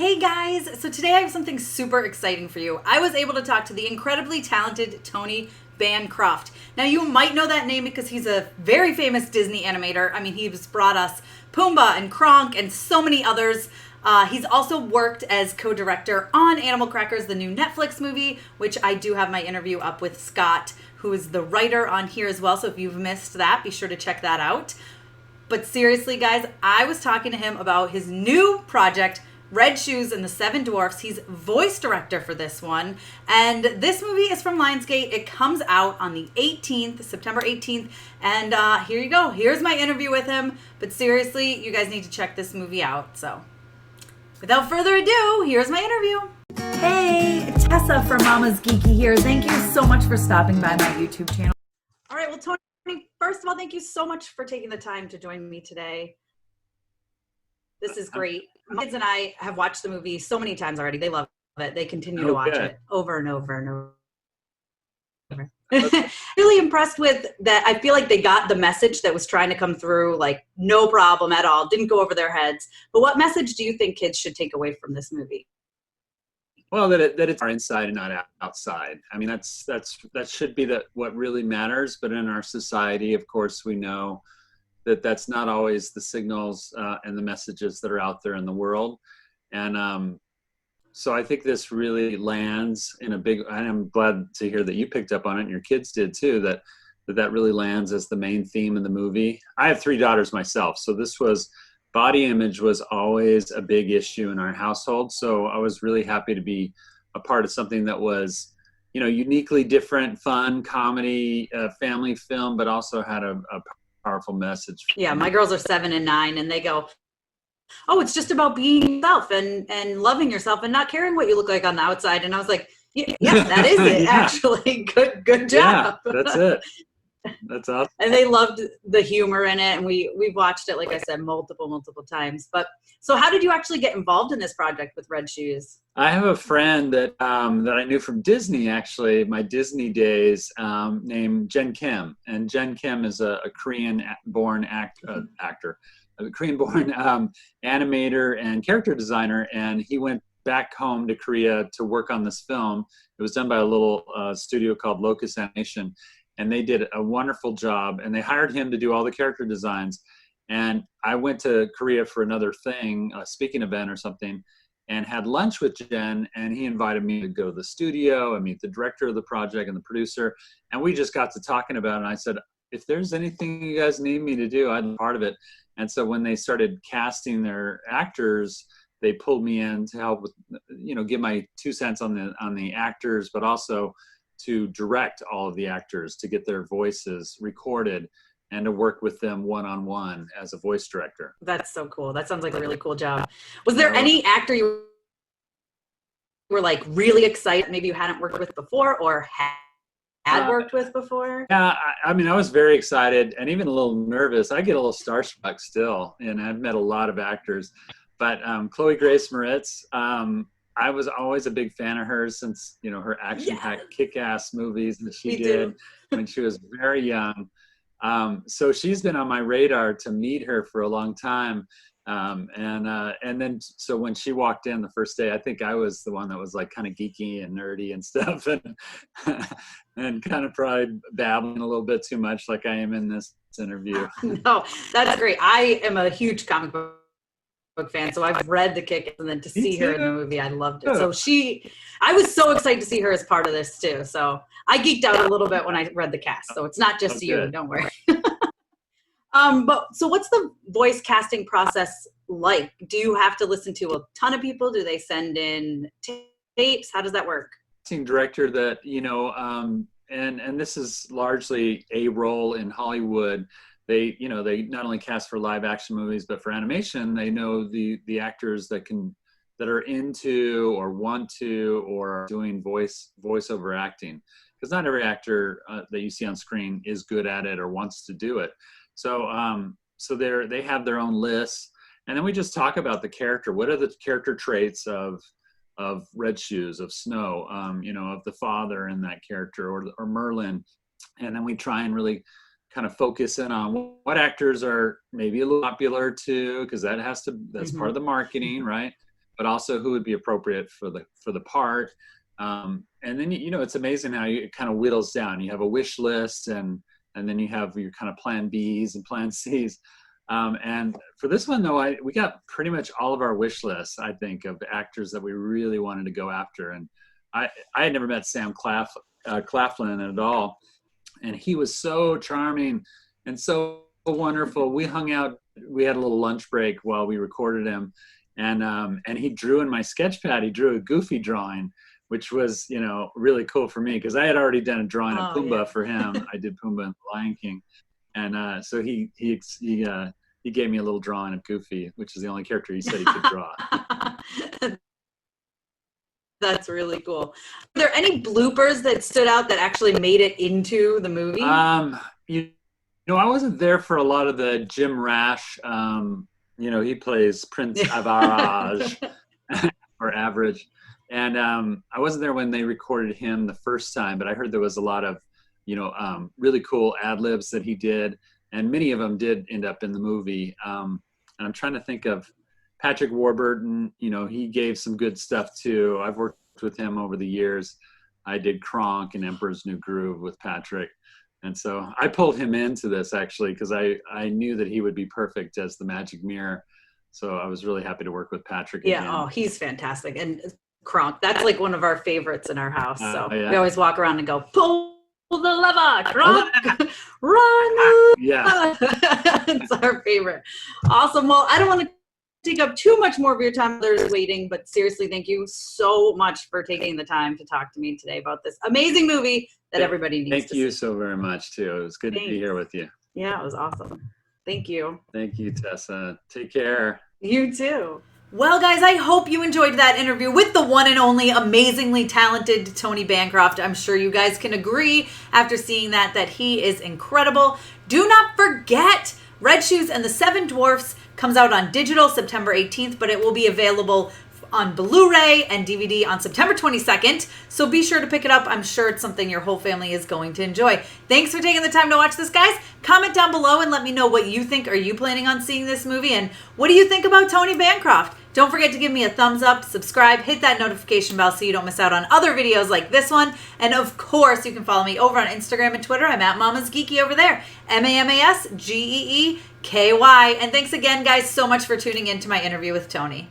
Hey guys, so today I have something super exciting for you. I was able to talk to the incredibly talented Tony Bancroft. Now you might know that name because he's a very famous Disney animator. I mean, he's brought us Pumbaa and Kronk and so many others. He's also worked as co-director on Animal Crackers, the new Netflix movie, which I do have my interview up with Scott, who is the writer on here as well. So if you've missed that, be sure to check that out. But seriously, guys, I was talking to him about his new project, Red Shoes and the Seven Dwarfs. He's voice director for this one. And this movie is from Lionsgate. It comes out on the 18th, September 18th. And here you go. Here's my interview with him. But seriously, you guys need to check this movie out. So without further ado, here's my interview. Hey, Tessa from Mama's Geeky here. Thank you so much for stopping by my YouTube channel. All right, well, Tony, first of all, thank you so much for taking the time to join me today. This is great. My kids and I have watched the movie so many times already. They love it. They continue to watch it over and over and over. Really impressed with that. I feel like they got the message that was trying to come through, like no problem at all. Didn't go over their heads. But what message do you think kids should take away from this movie? Well, that it's our inside and not outside. I mean, that should be what really matters. But in our society, of course, we know that that's not always the signals and the messages that are out there in the world. And so I think this really lands in a big, and I'm glad to hear that you picked up on it and your kids did too, that really lands as the main theme in the movie. I have 3 daughters myself. So body image was always a big issue in our household. So I was really happy to be a part of something that was, uniquely different, fun, comedy, family film, but also had a powerful message. Yeah, my girls are 7 and 9, and they go, "Oh, it's just about being yourself and loving yourself and not caring what you look like on the outside." And I was like, "Yeah, that is it. Yeah. Actually, good job." Yeah, that's it. That's awesome. And they loved the humor in it, and we've watched it, like I said, multiple times. But so, how did you actually get involved in this project with Red Shoes? I have a friend that I knew from Disney, actually, my Disney days, named Jen Kim. And Jen Kim is a Korean-born actor, a Korean-born animator and character designer. And he went back home to Korea to work on this film. It was done by a little studio called Locus Animation. And they did a wonderful job. And they hired him to do all the character designs. And I went to Korea for another thing, a speaking event or something, and had lunch with Jen, and he invited me to go to the studio and meet the director of the project and the producer. And we just got to talking about it. And I said, if there's anything you guys need me to do, I'd be part of it. And so when they started casting their actors, they pulled me in to help with, give my 2 cents on the actors, but also to direct all of the actors, to get their voices recorded and to work with them one-on-one as a voice director. That's so cool. That sounds like a really cool job. Was there any actor you were like really excited, maybe you hadn't worked with before or had worked with before? Yeah, I mean, I was very excited and even a little nervous. I get a little starstruck still, and I've met a lot of actors. But Chloe Grace Moretz, I was always a big fan of hers since, her action-packed kick-ass movies that she did when she was very young. So she's been on my radar to meet her for a long time. And then, so when she walked in the first day, I think I was the one that was like kind of geeky and nerdy and stuff and kind of probably babbling a little bit too much like I am in this interview. No, that's great. I am a huge comic book fan, so I've read the Kick, and then to see her in the movie, I loved it. So I was so excited to see her as part of this too. So I geeked out a little bit when I read the cast. So it's not just you, don't worry. But so what's the voice casting process like? Do you have to listen to a ton of people? Do they send in tapes? How does that work? Director that, and this is largely a role in Hollywood. They not only cast for live action movies, but for animation, they know the actors that are into or want to or are doing voiceover acting, because not every actor that you see on screen is good at it or wants to do it. So they have their own lists, and then we just talk about the character. What are the character traits of Red Shoes, of Snow, of the father in that character, or Merlin, and then we try and really kind of focus in on what actors are maybe a little popular too, because that's part of the marketing, right? but also who would be appropriate for the part. And then it's amazing how it kind of whittles down. You have a wish list, and then you have your kind of plan Bs and plan Cs. And for this one, though, we got pretty much all of our wish lists, I think, of actors that we really wanted to go after. And I had never met Sam Claflin at all, and he was so charming and so wonderful. We hung out. We had a little lunch break while we recorded him, and he drew in my sketch pad. He drew a Goofy drawing, which was really cool for me because I had already done a drawing of Pumbaa for him. I did Pumbaa and the Lion King, and so he gave me a little drawing of Goofy, which is the only character he said he could draw. That's really cool. Are there any bloopers that stood out that actually made it into the movie? I wasn't there for a lot of the Jim Rash. He plays Prince Average or Average. And I wasn't there when they recorded him the first time, but I heard there was a lot of, really cool ad-libs that he did. And many of them did end up in the movie. And I'm trying to think of Patrick Warburton. He gave some good stuff too. I've worked with him over the years. I did Kronk and Emperor's New Groove with Patrick. And so I pulled him into this actually because I knew that he would be perfect as the Magic Mirror. So I was really happy to work with Patrick again. Yeah, he's fantastic. And Kronk, that's like one of our favorites in our house. So yeah. We always walk around and go, pull the lever, Kronk, run. Yeah. It's our favorite. Awesome. Well, I don't want to take up too much more of your time. Others waiting, but seriously, thank you so much for taking the time to talk to me today about this amazing movie that everybody needs to see. Thank you so very much too. It was good to be here with you. Yeah, it was awesome. Thank you. Thank you, Tessa. Take care. You too. Well, guys, I hope you enjoyed that interview with the one and only amazingly talented Tony Bancroft. I'm sure you guys can agree after seeing that he is incredible. Do not forget, Red Shoes and the Seven Dwarfs comes out on digital September 18th, but it will be available on Blu-ray and DVD on September 22nd. So be sure to pick it up. I'm sure it's something your whole family is going to enjoy. Thanks for taking the time to watch this, guys. Comment down below and let me know what you think. Are you planning on seeing this movie? And what do you think about Tony Bancroft? Don't forget to give me a thumbs up, subscribe, hit that notification bell so you don't miss out on other videos like this one. And of course, you can follow me over on Instagram and Twitter. I'm at Mama's Geeky over there. MAMASGEEKY. And thanks again, guys, so much for tuning in to my interview with Tony.